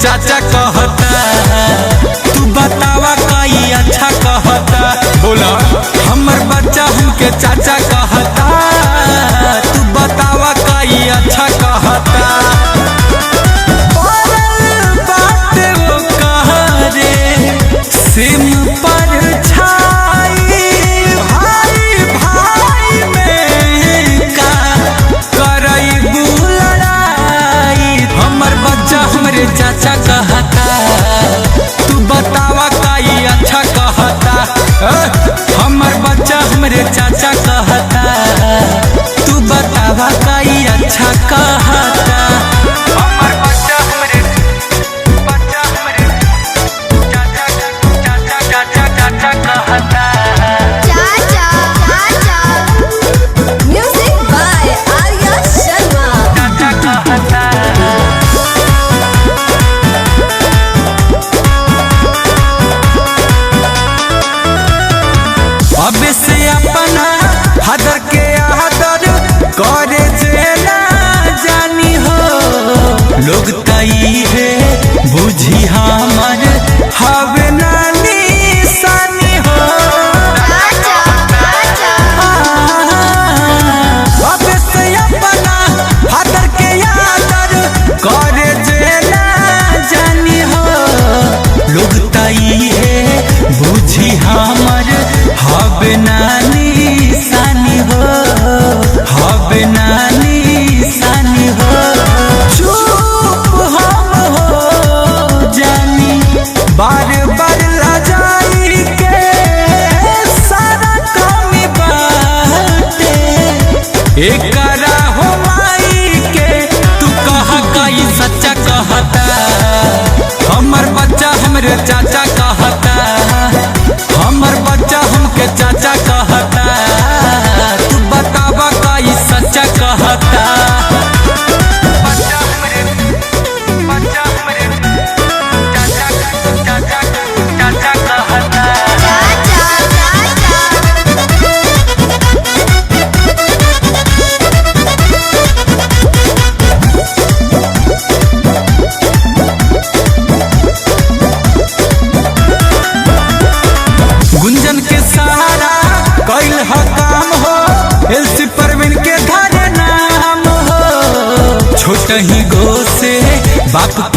चाचा कहता, तू बतावा कई अच्छा कहता। बोला हमर बच्चा हमके चाचा कहता, तू बतावा कई अच्छा कहता। सिम पर छाई भाई भाई में का करई लड़ाई। हमर बच्चा हमरे चाचा कहता, तू बतावा कई अच्छा कहता। हमर बच्चा हमरे चाचा कहता, तू बतावा कई अच्छा कहता। अब से अपना हदर के आदर करे जेना जानी हो। लोग तई है बुझी हमर हवे नानी सानी हो। अब से अपना हदर के आदर करे जेना जानी हो। लोग तई है बुझी हमर हवे नानी सानी हो, हवे नानी सानी हो। चुप हम हो जानी बार बार लजाई के सारा कमी बाटे। एकरा हो माई के तू कहा कई सच्चा कहता। हमर बच्चा हमरे चाचा कहता, हमर बच्चा हमके चाचा कहता, तू बतावा कई सच्चा कहता। बच्चा हमरे चाचा कहता। गुंजन के सहारा कैल ह काम हो, एलसी परवीन के घर नाम हो। छोट ही गो से बाप